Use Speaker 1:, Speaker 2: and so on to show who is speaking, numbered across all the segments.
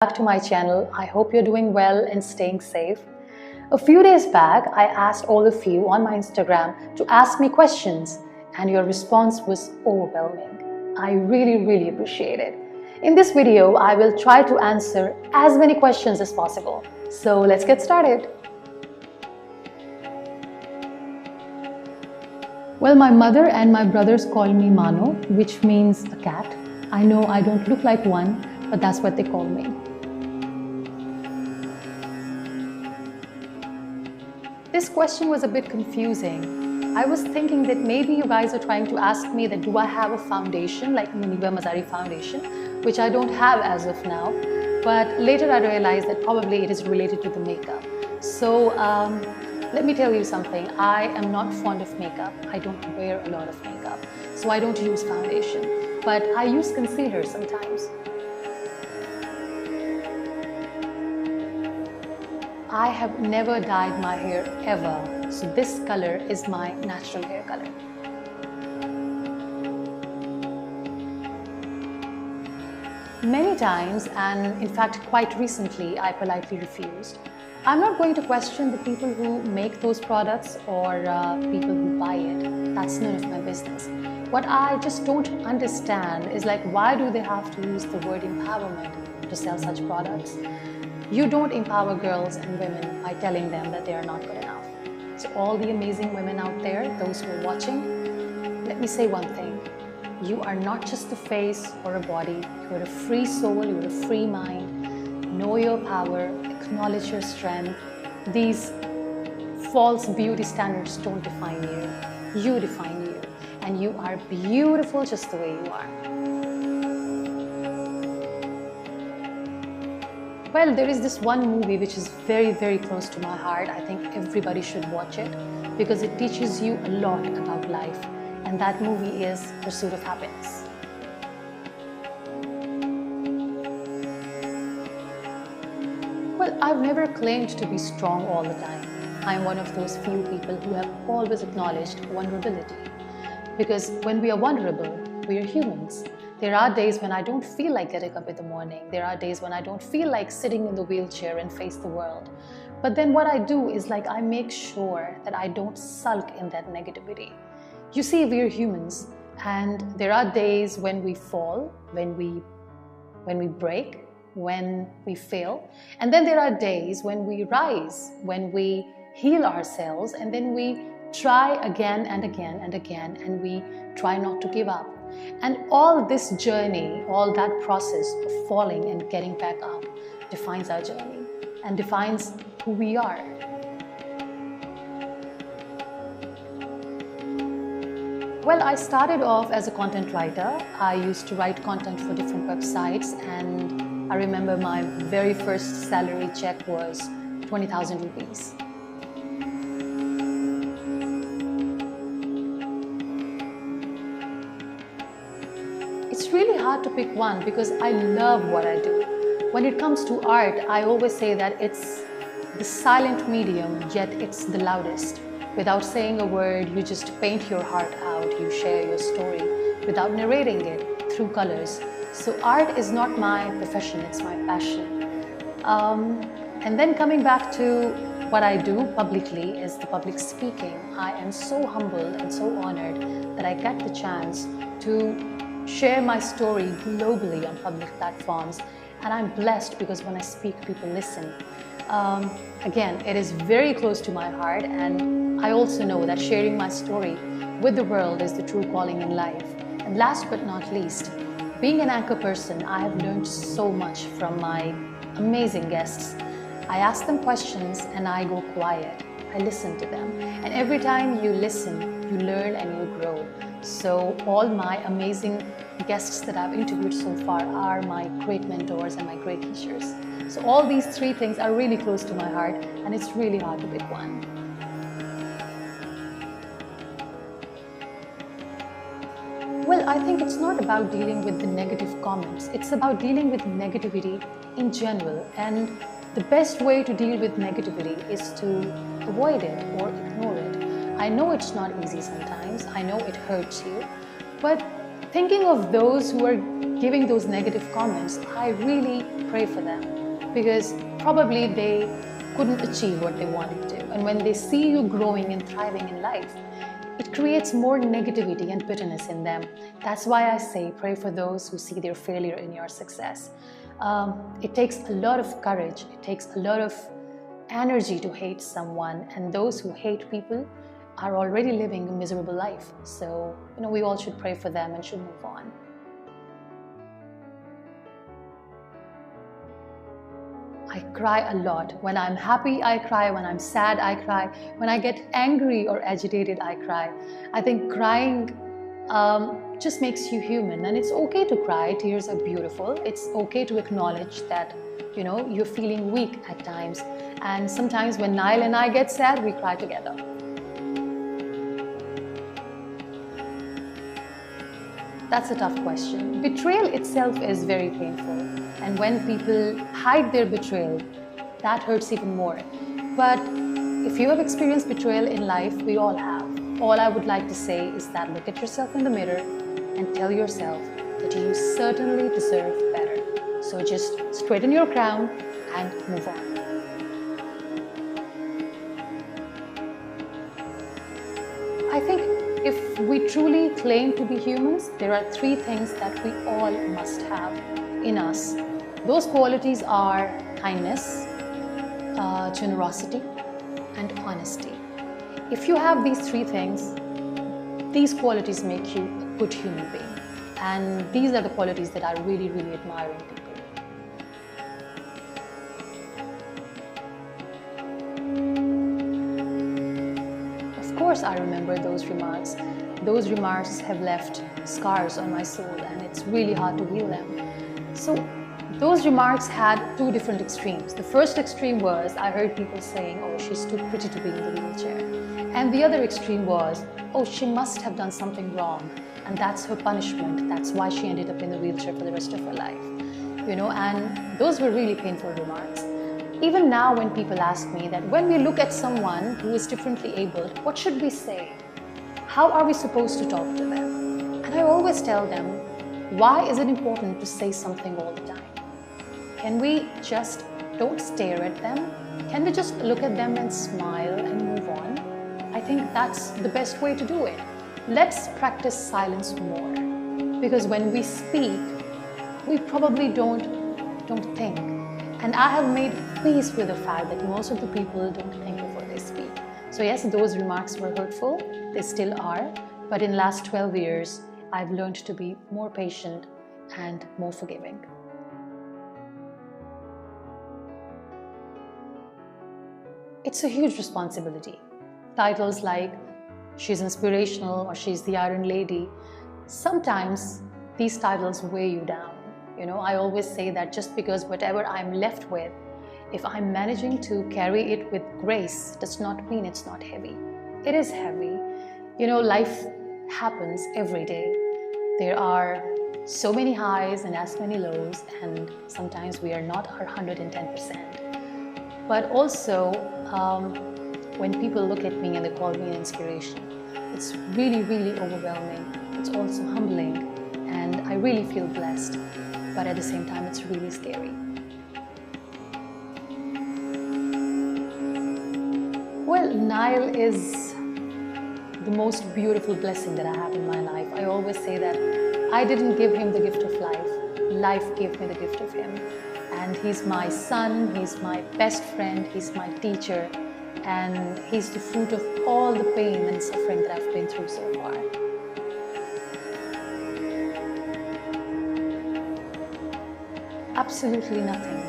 Speaker 1: Back to my channel. I hope you're doing well and staying safe. A few days back, I asked all of you on my Instagram to ask me questions, and your response was overwhelming. I really appreciate it. In this video, I will try to answer as many questions as possible. So let's get started. Well, my mother and my brothers call me Mano, which means a cat. I know I don't look like one, but that's what they call me. This question was a bit confusing. I was thinking that maybe you guys are trying to ask me that do I have a foundation like MUNIBA Mazari foundation, which I don't have as of now, but later I realized that probably it is related to the makeup. So let me tell you something, I am not fond of makeup. I don't wear a lot of makeup, so I don't use foundation, but I use concealer sometimes. I have never dyed my hair ever, so this color is my natural hair color. Many times, and in fact quite recently, I politely refused. I'm not going to question the people who make those products or people who buy it. That's none of my business. What I just don't understand is like, why do they have to use the word empowerment to sell such products? You don't empower girls and women by telling them that they are not good enough. So all the amazing women out there, those who are watching, let me say one thing. You are not just a face or a body. You're a free soul, you're a free mind. Know your power, acknowledge your strength. These false beauty standards don't define you. You define you. And you are beautiful just the way you are. Well, there is this one movie which is very close to my heart. I think everybody should watch it because it teaches you a lot about life. And that movie is Pursuit of Happiness. Well, I've never claimed to be strong all the time. I'm one of those few people who have always acknowledged vulnerability. Because when we are vulnerable, we are humans. There are days when I don't feel like getting up in the morning. There are days when I don't feel like sitting in the wheelchair and face the world. But then what I do is like I make sure that I don't sulk in that negativity. You see, we're humans, and there are days when we fall, when we break, when we fail. And then there are days when we rise, when we heal ourselves, and then we try again and again and again, and we try not to give up. And all this journey, all that process of falling and getting back up defines our journey and defines who we are. Well, I started off as a content writer. I used to write content for different websites, and I remember my very first salary check was 20,000 rupees. It's really hard to pick one because I love what I do. When it comes to art, I always say that it's the silent medium, yet it's the loudest. Without saying a word, you just paint your heart out, you share your story without narrating it through colors. So art is not my profession, it's my passion. And then coming back to what I do publicly is the public speaking. I am so humbled and so honored that I get the chance to share my story globally on public platforms, and I'm blessed because when I speak, people listen. Again, it is very close to my heart, and I also know that sharing my story with the world is the true calling in life. And last but not least, being an anchor person, I have learned so much from my amazing guests. I ask them questions and I go quiet. I listen to them, and every time you listen, you learn and you grow. So all my amazing guests that I've interviewed so far are my great mentors and my great teachers. So all these three things are really close to my heart, and it's really hard to pick one. Well, I think it's not about dealing with the negative comments. It's about dealing with negativity in general. And the best way to deal with negativity is to avoid it or ignore it. I know it's not easy sometimes. I know it hurts you. But thinking of those who are giving those negative comments, I really pray for them, because probably they couldn't achieve what they wanted to. And when they see you growing and thriving in life, it creates more negativity and bitterness in them. That's why I say pray for those who see their failure in your success. It takes a lot of courage, it takes a lot of energy to hate someone, and those who hate people are already living a miserable life. So, we all should pray for them and should move on. I cry a lot. When I'm happy, I cry. When I'm sad, I cry. When I get angry or agitated, I cry. I think crying just makes you human, and it's okay to cry. Tears are beautiful. It's okay to acknowledge that, you're feeling weak at times. And sometimes when Nile and I get sad, we cry together. That's a tough question. Betrayal itself is very painful. And when people hide their betrayal, that hurts even more. But if you have experienced betrayal in life, we all have. All I would like to say is that look at yourself in the mirror and tell yourself that you certainly deserve better. So just straighten your crown and move on. I think if we truly claim to be humans, there are 3 things that we all must have in us. Those qualities are kindness, generosity, and honesty. If you have these 3 things, these qualities make you a good human being. And these are the qualities that I really, really admire in people. Of course, I remember those remarks. Those remarks have left scars on my soul, and it's really hard to heal them. So those remarks had 2 different extremes. The first extreme was I heard people saying, oh, she's too pretty to be in the wheelchair. And the other extreme was, oh, she must have done something wrong, and that's her punishment. That's why she ended up in the wheelchair for the rest of her life. And those were really painful remarks. Even now when people ask me that when we look at someone who is differently abled, what should we say? How are we supposed to talk to them? And I always tell them, why is it important to say something all the time? Can we just don't stare at them? Can we just look at them and smile and move on? I think that's the best way to do it. Let's practice silence more. Because when we speak, we probably don't think. And I have made peace with the fact that most of the people don't think before they speak. So yes, those remarks were hurtful. They still are. But in the last 12 years, I've learned to be more patient and more forgiving. It's a huge responsibility. Titles like she's inspirational or she's the Iron Lady, sometimes these titles weigh you down. I always say that just because whatever I'm left with, if I'm managing to carry it with grace, does not mean it's not heavy. It is heavy. Life happens every day. There are so many highs and as many lows, and sometimes we are not our 110%. But also, when people look at me and they call me an inspiration, it's really, really overwhelming. It's also humbling, and I really feel blessed. But at the same time, it's really scary. Well, Nile is the most beautiful blessing that I have in my life. I always say that I didn't give him the gift of life. Life gave me the gift of him. And he's my son, he's my best friend, he's my teacher, and he's the fruit of all the pain and suffering that I've been through so far. Absolutely nothing.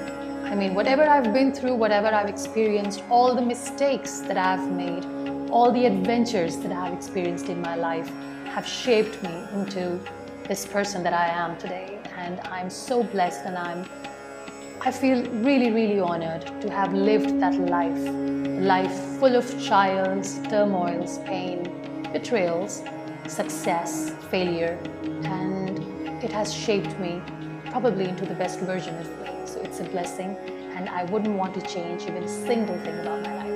Speaker 1: I mean, whatever I've been through, whatever I've experienced, all the mistakes that I've made, all the adventures that I've experienced in my life have shaped me into this person that I am today. And I'm so blessed, and I feel really, really honored to have lived that life full of trials, turmoils, pain, betrayals, success, failure, and it has shaped me probably into the best version of me. So it's a blessing, and I wouldn't want to change even a single thing about my life.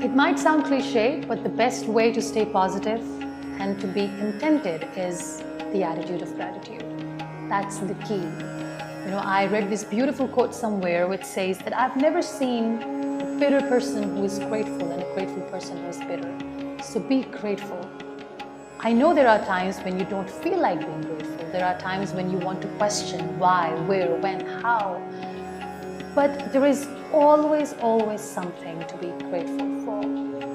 Speaker 1: It might sound cliche, but the best way to stay positive and to be contented is the attitude of gratitude. That's the key. You know, I read this beautiful quote somewhere which says that I've never seen a bitter person who is grateful and a grateful person who is bitter. So be grateful. I know there are times when you don't feel like being grateful. There are times when you want to question why, where, when, how. But there is always something to be grateful for.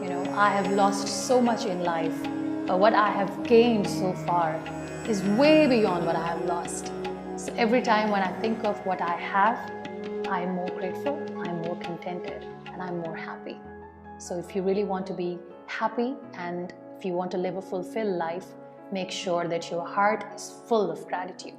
Speaker 1: You know, I have lost so much in life, but what I have gained so far is way beyond what I have lost. So every time when I think of what I have, I'm more grateful, I'm more contented, and I'm more happy. So if you really want to be happy and if you want to live a fulfilled life, make sure that your heart is full of gratitude.